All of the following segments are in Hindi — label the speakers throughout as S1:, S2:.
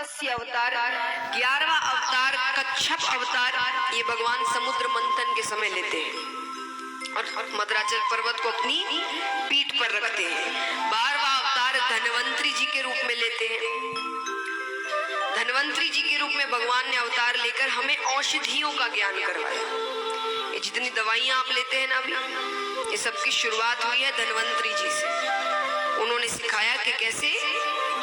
S1: अवतार 11वां अवतार कच्छप अवतार ये भगवान समुद्र मंथन के समय लेते हैं और मद्राचल पर्वत को अपनी पीठ पर रखते हैं। 12वां अवतार धनवंतरी जी के रूप में लेते हैं। धनवंतरी जी के रूप में भगवान ने अवतार लेकर हमें औषधियों का ज्ञान करवाया। ये जितनी दवाइयां आप लेते हैं ना अभी, ये सबकी शुरुआत हुई है धनवंतरी जी से। उन्होंने सिखाया कि कैसे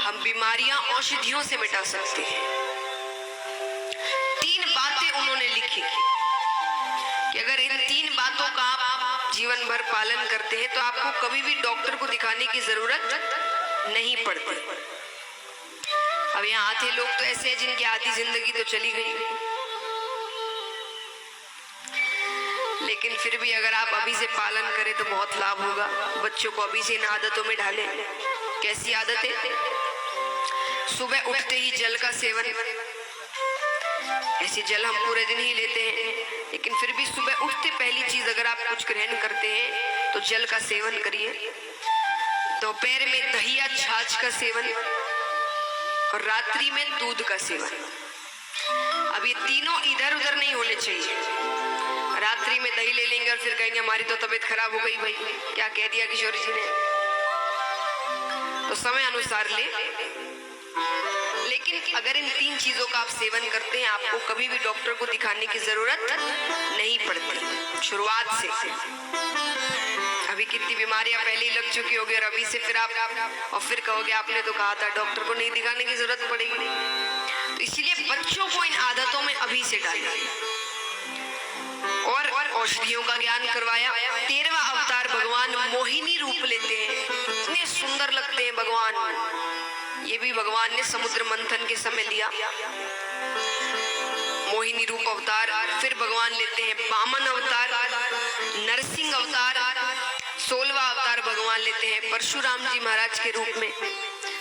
S1: हम बीमारियां औषधियों से मिटा सकते हैं। 3 बातें उन्होंने लिखी कि अगर इन 3 बातों का आप जीवन भर पालन करते हैं तो आपको कभी भी डॉक्टर को दिखाने की जरूरत नहीं पड़ती। अब यहाँ आते लोग तो ऐसे हैं जिनकी आधी जिंदगी तो चली गई, लेकिन फिर भी अगर आप अभी से पालन करें तो बहुत लाभ होगा। बच्चों को अभी से इन आदतों में डालें। कैसी आदतें? सुबह उठते ही जल का सेवन। ऐसे जल हम पूरे दिन ही लेते हैं, लेकिन फिर भी सुबह उठते पहली चीज अगर आप कुछ ग्रहण करते हैं तो जल का सेवन करिए। दोपहर में दही या छाछ का सेवन और रात्रि में दूध का सेवन। अब ये तीनों इधर उधर नहीं होने चाहिए। रात्रि में दही ले लेंगे और फिर कहेंगे हमारी तो तबीयत खराब हो गई, भाई क्या कह दिया किशोर जी ने। तो समय अनुसार ले, लेकिन अगर इन 3 चीजों का आप सेवन करते हैं आपको कभी भी डॉक्टर को दिखाने की जरूरत नहीं पड़ती शुरुआत से। अभी कितनी बीमारियां पहले ही लग चुकी होगी और अभी से फिर आप और फिर कहोगे आपने तो कहा था डॉक्टर को नहीं दिखाने की जरूरत पड़ेगी। तो इसलिए बच्चों को इन आदतों में अभी से डालिए और औषधियों का ज्ञान करवाया। 13वां अवतार भगवान मोहिनी रूप लेते हैं। इतने सुंदर लगते हैं भगवान। ये भी भगवान ने समुद्र मंथन के समय लिया मोहिनी रूप अवतार। फिर भगवान लेते हैं वामन अवतार, नरसिंह अवतार। 16वां अवतार भगवान लेते हैं परशुराम जी महाराज के रूप में।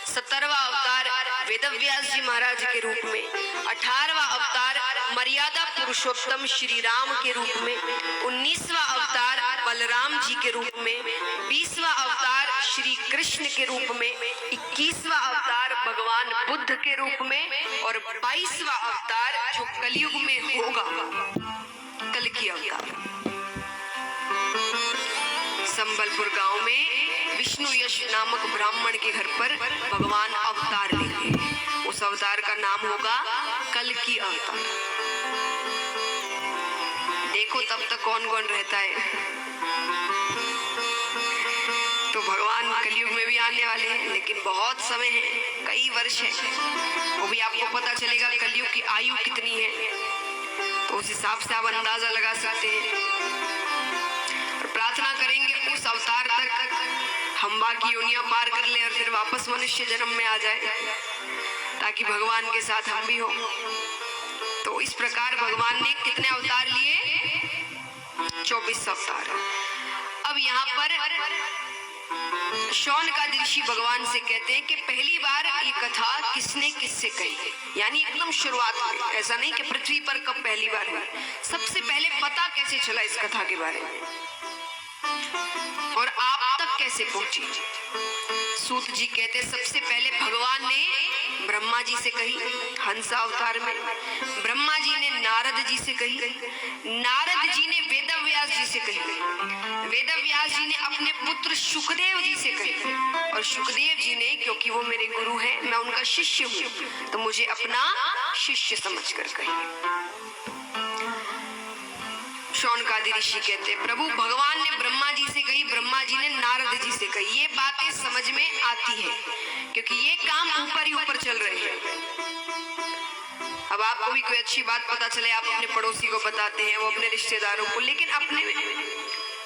S1: 17वां अवतार वेदव्यास जी महाराज के रूप में। 18वां अवतार मर्यादा पुरुषोत्तम श्री राम के रूप में। 19वां अवतार बलराम जी के रूप में। 20वां अवतार श्री कृष्ण के रूप में। 21वां अवतार भगवान बुद्ध के रूप में और 22वां अवतार जो कलयुग में होगा कल की अवतार। संबलपुर गांव में विष्णु यश नामक ब्राह्मण के घर पर भगवान अवतार लेंगे। उस अवतार का नाम होगा कल की अवतार। देखो तब तक कौन कौन रहता है। तो भगवान कलयुग में भी आने वाले हैं, लेकिन बहुत समय है, कई वर्ष है। वो भी आपको पता चलेगा कलयुग की आयु कितनी है, तो उस हिसाब से आप अंदाजा लगा सकते हैं। प्रार्थना करेंगे उस अवतार तक हम बाकी योनियां पार कर ले और फिर वापस मनुष्य जन्म में आ जाए, ताकि भगवान के साथ हम भी हो। तो इस प्रकार भगवान ने कितने अवतार लिए? 24 अवतार। अब यहाँ पर शौनकादि ऋषि भगवान से कहते हैं कि पहली बार ये कथा किसने किससे कही, यानी एकदम शुरुआत में। ऐसा नहीं कि पृथ्वी पर कब पहली बार हुई, सबसे पहले पता कैसे चला इस कथा के बारे में और आप तक कैसे पहुंची। सूत जी कहते सबसे पहले भगवान ने ब्रह्मा जी से कही हंसा अवतार में। ब्रह्मा जी ने नारद जी से कही। नारद जी ने वेदव्यास जी से कही। वेदव्यास जी ने अपने पुत्र सुखदेव जी से कही और सुखदेव जी ने, क्योंकि वो मेरे गुरु हैं, मैं उनका शिष्य हूँ, तो मुझे अपना शिष्य समझकर कही। शौनकादि ऋषि कहते प्रभु भगवान ने ब्रह्मा जी से कही, ब्रह्मा जी ने नारद जी से कही। ये बातें समझ में आती है क्योंकि ये काम ऊपर ही ऊपर चल रहे हैं। अब आपको भी कोई अच्छी बात पता चले, आप अपने पड़ोसी को बताते हैं, वो अपने रिश्तेदारों को, लेकिन अपने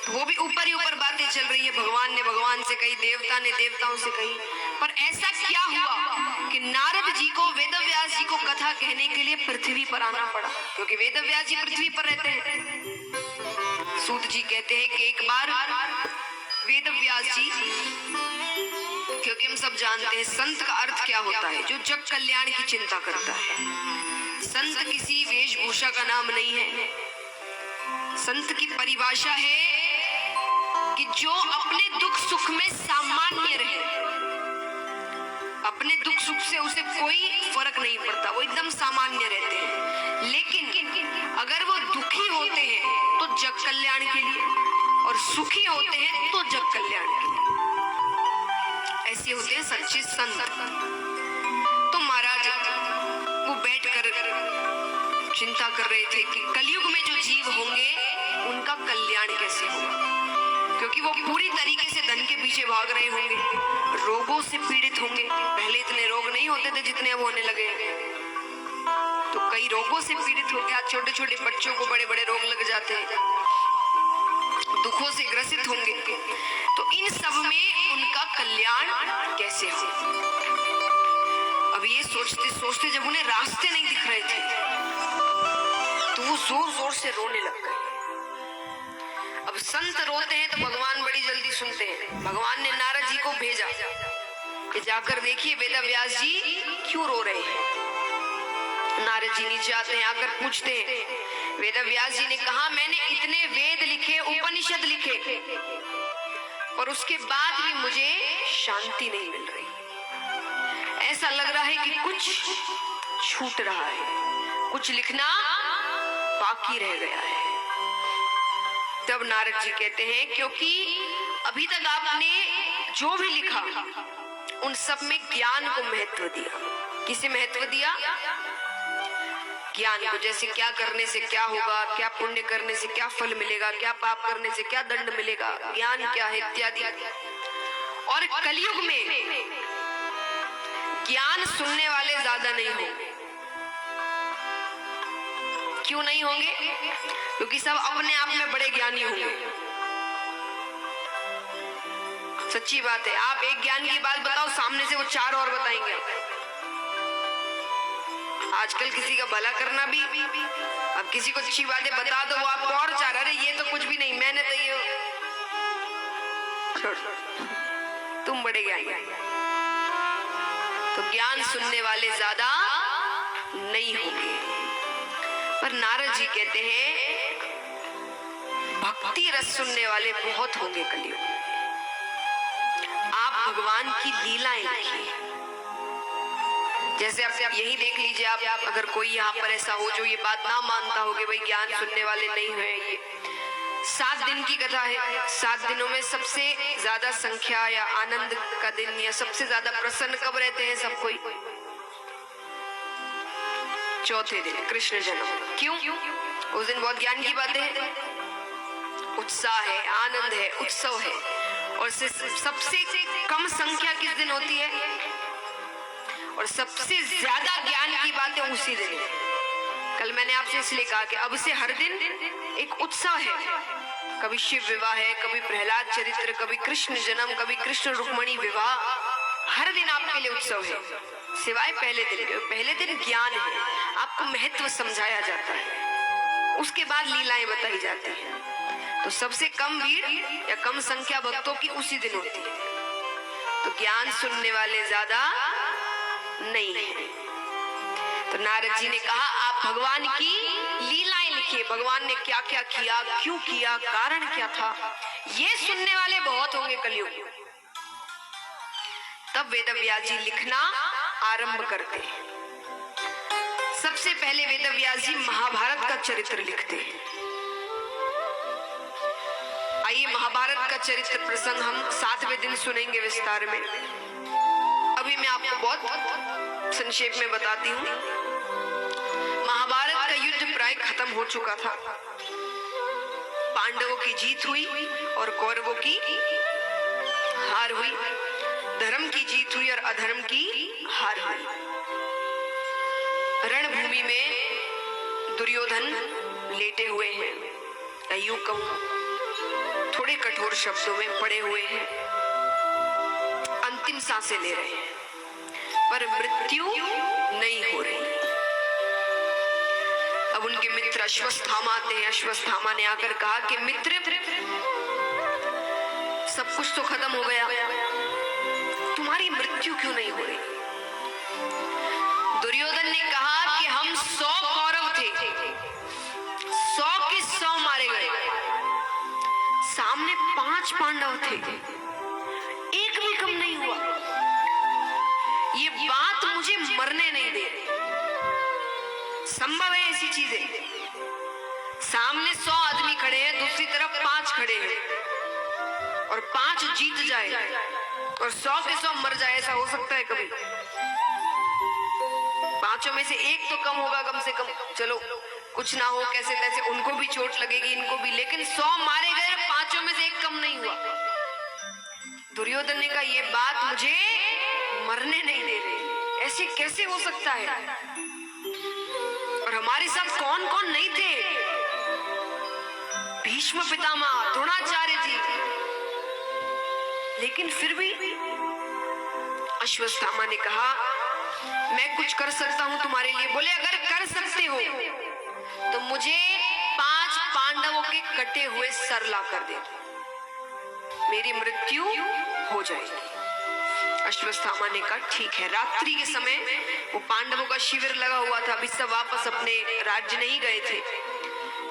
S1: वो भी ऊपर ही ऊपर बातें चल रही है। भगवान ने भगवान से कही, देवता ने देवताओं से कही। पर ऐसा क्या हुआ कि नारद जी को, वेदव्यास जी को कथा कहने के लिए पृथ्वी पर आना पड़ा, क्योंकि वेदव्यास जी पृथ्वी पर रहते हैं। सूत जी कहते हैं कि एक बार वेदव्यास जी, क्योंकि हम सब जानते हैं संत का अर्थ क्या होता है, जो जग कल्याण की चिंता करता है। संत किसी वेशभूषा का नाम नहीं है। संत की परिभाषा है कि जो अपने दुख सुख में सामान्य रहे, अपने दुख सुख से उसे कोई फर्क नहीं पड़ता, वो एकदम सामान्य रहते हैं। लेकिन अगर वो दुखी होते हैं तो जग कल्याण के लिए, और सुखी होते हैं तो जग कल्याण के लिए। ऐसे होते हैं सच्चे संत। तो महाराज वो बैठकर चिंता कर रहे थे कि कलयुग में जो जीव होंगे उनका कल्याण कैसे होगा, क्योंकि वो पूरी तरीके से धन के पीछे भाग रहे होंगे, रोगों से पीड़ित होंगे। पहले इतने रोग नहीं होते थे जितने अब होने लगे, तो कई रोगों से पीड़ित होंगे। आज छोटे छोटे बच्चों को बड़े बड़े रोग लग जाते हैं, दुखों से ग्रसित होंगे। तो इन सब में उनका कल्याण कैसे हो। अब ये सोचते सोचते जब उन्हें रास्ते नहीं दिख रहे थे तो वो जोर जोर से रोने लग गए। अब संत रोते हैं तो भगवान बड़ी जल्दी सुनते हैं। भगवान ने नारद जी को भेजा कि जाकर देखिए वेदव्यास जी क्यों रो रहे हैं। नारद जी नीचे आते हैं, आकर पूछते हैं। वेदव्यास जी ने कहा, मैंने इतने वेद लिखे, उपनिषद लिखे, पर उसके बाद भी मुझे शांति नहीं मिल रही। ऐसा लग रहा है कि कुछ छूट रहा है, कुछ लिखना बाकी रह गया है। तब नारद जी कहते हैं, क्योंकि अभी तक आपने जो भी लिखा उन सब में ज्ञान को महत्व दिया। किसे महत्व दिया? ज्ञान को। जैसे क्या करने से क्या होगा, क्या पुण्य करने से क्या फल मिलेगा, क्या पाप करने से क्या दंड मिलेगा, ज्ञान क्या है इत्यादि। और कलयुग में ज्ञान सुनने वाले ज्यादा नहीं होंगे। क्यों नहीं होंगे? क्योंकि सब अपने आप में बड़े ज्ञानी होंगे। सच्ची बात है। आप एक ज्ञान की बात बताओ, सामने से वो चार और बताएंगे। आजकल किसी का भला करना भी, अब किसी को अच्छी बातें बता दो, वो आपको और चाह रहे, ये तो कुछ भी नहीं, मैंने तो ये, तुम बड़े ज्ञानी। तो ज्ञान सुनने वाले ज्यादा नहीं होंगे। पर नारद जी कहते हैं भक्ति रस सुनने वाले बहुत होंगे कलयुग में। आप भगवान की लीलाएं देखिए। जैसे आप यही देख लीजिए, आप अगर कोई यहाँ पर ऐसा हो जो ये बात ना मानता हो कि भाई ज्ञान सुनने वाले नहीं हुए, ये 7 दिन की कथा है। 7 दिनों में सबसे ज्यादा संख्या या आनंद का दिन या सबसे ज्यादा प्रसन्न कब रहते हैं सब कोई? चौथे दिन, कृष्ण जन्म। क्यों? उस दिन बहुत ज्ञान की बातें हैं, उत्साह है, आनंद है, उत्सव है। और सबसे कम संख्या किस दिन होती है? और सबसे ज्यादा ज्ञान की बातें उसी दिन। कल मैंने आपसे इसलिए कहा कि अब से हर दिन एक उत्साह है। कभी शिव विवाह है, कभी प्रहलाद चरित्र, कभी कृष्ण जन्म, कभी कृष्ण रुक्मणी विवाह। हर दिन आपके लिए उत्सव है, सिवाय पहले दिन के। पहले दिन ज्ञान है, आपको महत्व समझाया जाता है, उसके बाद लीलाएं बताई जाती है। तो सबसे कम भीड़ या कम संख्या भक्तों की उसी दिन होती है। तो ज्ञान सुनने वाले ज्यादा नहीं है। तो नारद जी ने कहा, आप भगवान की लीलाएं लिखिए। भगवान ने क्या क्या किया, क्यों किया, कारण क्या था, ये सुनने वाले बहुत होंगे कलयुग में। तब वेदव्यास जी लिखना आरंभ करते हैं। सबसे पहले वेदव्यास जी महाभारत का चरित्र लिखते हैं। आइए महाभारत का चरित्र प्रसंग हम 7वें दिन सुनेंगे विस्तार में। अभी मैं आपको बहुत संक्षेप में बताती हूँ। महाभारत का युद्ध प्राय खत्म हो चुका था। पांडवों की जीत हुई और कौरवों की हार हुई। धर्म की जीत हुई और अधर्म की हार हुई। रणभूमि में दुर्योधन लेटे हुए हैं, या यूं कहूं थोड़े कठोर शब्दों में पड़े हुए हैं, अंतिम सांसें ले रहे हैं, पर मृत्यु नहीं हो रही। अब उनके मित्र अश्वत्थामा आते हैं। अश्वत्थामा ने आकर कहा कि मित्र, सब कुछ तो खत्म हो गया, तुम्हारी मृत्यु क्यों नहीं हो रही? दुर्योधन ने कहा कि हम 100 कौरव थे, 100 के 100 मारे गए, सामने 5 पांडव थे, एक भी कम नहीं हुआ। ये बात मुझे मरने नहीं दे रही। संभव है ऐसी चीजें, सामने 100 आदमी खड़े हैं, दूसरी तरफ 5 खड़े हैं और 5 जीत जाए और 100 के 100 मर जाए, ऐसा हो सकता है कभी? 5 में से एक तो कम होगा कम से कम, चलो कुछ ना हो कैसे तैसे, उनको भी चोट लगेगी इनको भी, लेकिन 100 मारे गए, 5 में से एक कम नहीं हुआ। दुर्योधन ने कहा ये बात मुझे मरने नहीं दे रही, ऐसे कैसे हो सकता है? और हमारे साथ कौन कौन नहीं थे? भीष्म पितामह, द्रोणाचार्य जी, लेकिन फिर भी अश्वत्थामा ने कहा मैं कुछ कर सकता हूं तुम्हारे लिए। बोले अगर कर सकते हो तो मुझे 5 पांडवों के कटे हुए सर ला कर दे, मेरी मृत्यु हो जाएगी। अश्वत्थामा ने कहा ठीक है। रात्रि के समय वो पांडवों का शिविर लगा हुआ था, अभी सब वापस अपने राज्य नहीं गए थे,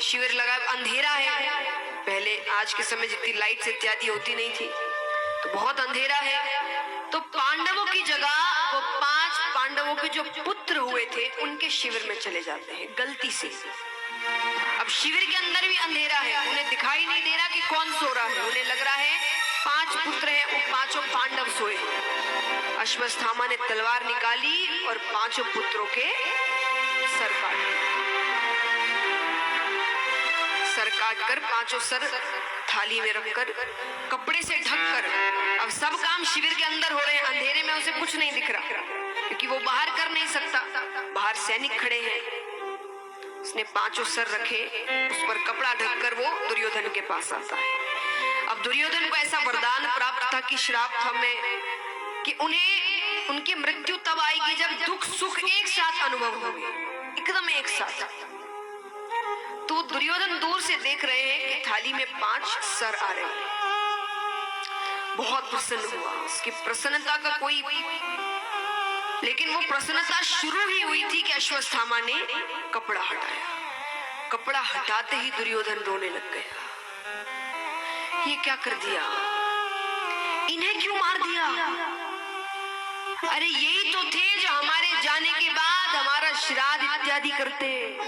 S1: शिविर लगा, अंधेरा है, पहले आज के समय जितनी लाइट्स इत्यादि होती नहीं थी, तो बहुत अंधेरा है। तो पांडवों की जगह वो 5 पांडवों के जो पुत्र हुए थे उनके शिविर में चले जाते हैं गलती से। अब शिविर के अंदर भी अंधेरा है, उन्हें दिखाई नहीं दे रहा कि कौन सो रहा है, उन्हें लग रहा है 5 पुत्र हैं, वो 5 पांडव सोए। अश्वत्थामा ने तलवार निकाली और 5 पुत्रों के सर काट कर 5 सर थाली में रखकर कपड़े से ढककर, अब सब काम शिविर के अंदर हो रहे हैं, अंधेरे में उसे कुछ नहीं दिख रहा क्योंकि वो बाहर कर नहीं सकता, बाहर सैनिक खड़े हैं। उसने 5 सर रखे, उस पर कपड़ा ढककर वो दुर्योधन के पास आता है। अब दुर्योधन को ऐसा वरदान प्राप्त था कि श्राप था में कि उन्हें उनकी मृत्यु तब आएगी जब दुख सुख एक साथ अनुभव होंगे, एकदम एक साथ। तो दुर्योधन दूर से देख रहे हैं कि थाली में 5 सर आ रहे हैं, बहुत प्रसन्न हुआ, उसकी प्रसन्नता का कोई, लेकिन वो प्रसन्नता शुरू ही हुई थी कि अश्वत्थामा ने कपड़ा हटाया। कपड़ा हटाते ही दुर्योधन रोने लग गया, ये क्या कर दिया, इन्हें क्यों मार दिया? अरे यही तो थे जो हमारे जाने के बाद हमारा श्राद्ध इत्यादि करते,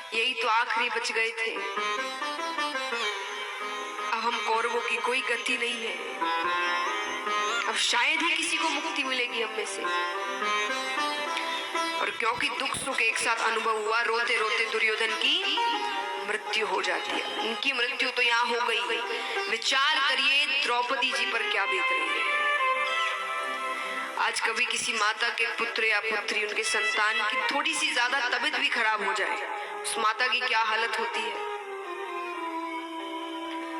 S1: यही तो आखिरी बच गए थे। अब हम कौरवों की कोई गति नहीं है, अब शायद ही किसी को मुक्ति मिलेगी हम में से। और क्योंकि दुख सुख एक साथ अनुभव हुआ, रोते रोते दुर्योधन की मृत्यु हो जाती है। उनकी मृत्यु तो यहाँ हो गई, विचार करिए द्रौपदी जी पर क्या बीत रही है। आज कभी किसी माता के पुत्र या पुत्री, उनके संतान की थोड़ी सी ज्यादा तबीयत भी खराब हो जाए, उस माता की क्या हालत होती है।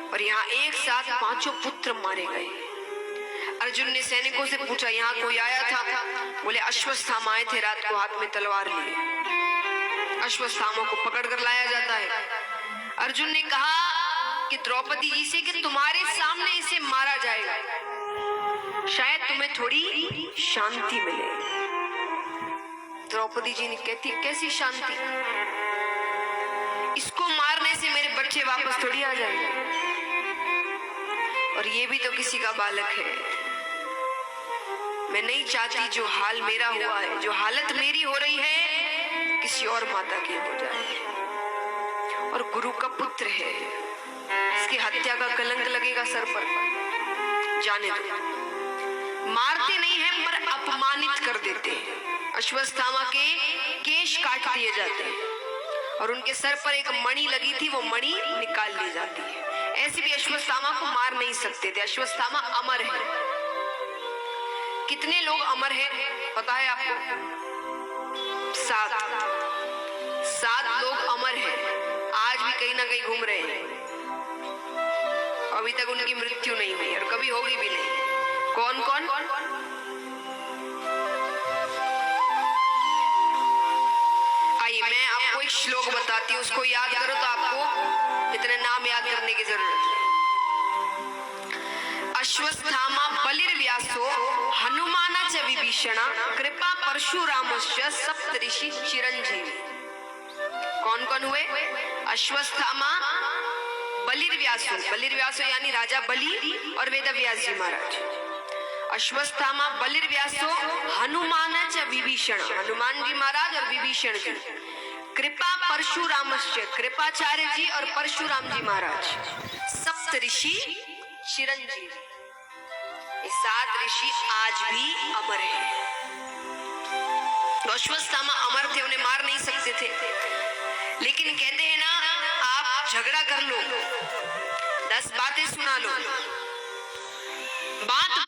S1: और यहाँ एक साथ 5 पुत्र मारे गए। अर्जुन ने सैनिकों से पूछा यहाँ कोई आया था? बोले अश्वत्थामा आए थे, रात को हाथ में तलवार लिए। अश्वत्थामा को पकड़ कर लाया जाता है। अर्जुन ने कहा कि द्रौपदी जी से कि तुम्हारे सामने इसे मारा जाएगा, शायद तुम्हें थोड़ी शांति मिले। द्रौपदी जी ने कहती कैसी शांति, इसको मारने से मेरे बच्चे वापस थोड़ी आ जाएंगे, और ये भी तो किसी का बालक है। मैं नहीं चाहती जो हाल मेरा हुआ है, जो हालत मेरी हो रही है, किसी और माता की हो जाए। और गुरु का पुत्र है, इसकी हत्या का कलंक लगेगा सर पर। जाने दो, मारते नहीं है पर अपमानित कर देते हैं। अश्वत्थामा के केश काट दिए जाते हैं और उनके सर पर एक मणि लगी थी, वो मणि निकाल ली जाती है। ऐसे भी अश्वत्थामा को मार नहीं सकते थे। अश्वत्थामा अमर है। कितने लोग अमर हैं पता है आपको? 7 लोग अमर हैं, आज भी कहीं ना कहीं घूम रहे हैं, अभी तक उनकी मृत्यु नहीं हुई और कभी होगी भी नहीं। कौन कौन? आइए मैं आपको एक श्लोक बताती हूँ, उसको याद करो तो आपको इतने नाम याद करने की जरूरत है। अश्वत्थामा बलिर्व्यासो हनुमाना च विभीषण कृपा परशुरामस्य सप्तऋषि चिरंजीवी। कौन कौन हुए? अश्वत्थामा, बलिर्व्यासो, बलिर्व्यासो यानी राजा बलि और वेदव्यास जी महाराज। अश्वत्थामा बलिर्व्यासो हनुमान च विभीषण, हनुमान जी महाराज और विभीषण जी, कृपा परशुरामश्च, कृपाचार्य जी और परशुराम जी महाराज, सप्त ऋषि चिरंजीव। ये 7 ऋषि आज भी अमर हैं। तो अश्वत्थामा अमर थे, उन्हें मार नहीं सकते थे, लेकिन कहते हैं ना, आप झगड़ा कर लो, 10 बातें सुना लो, बात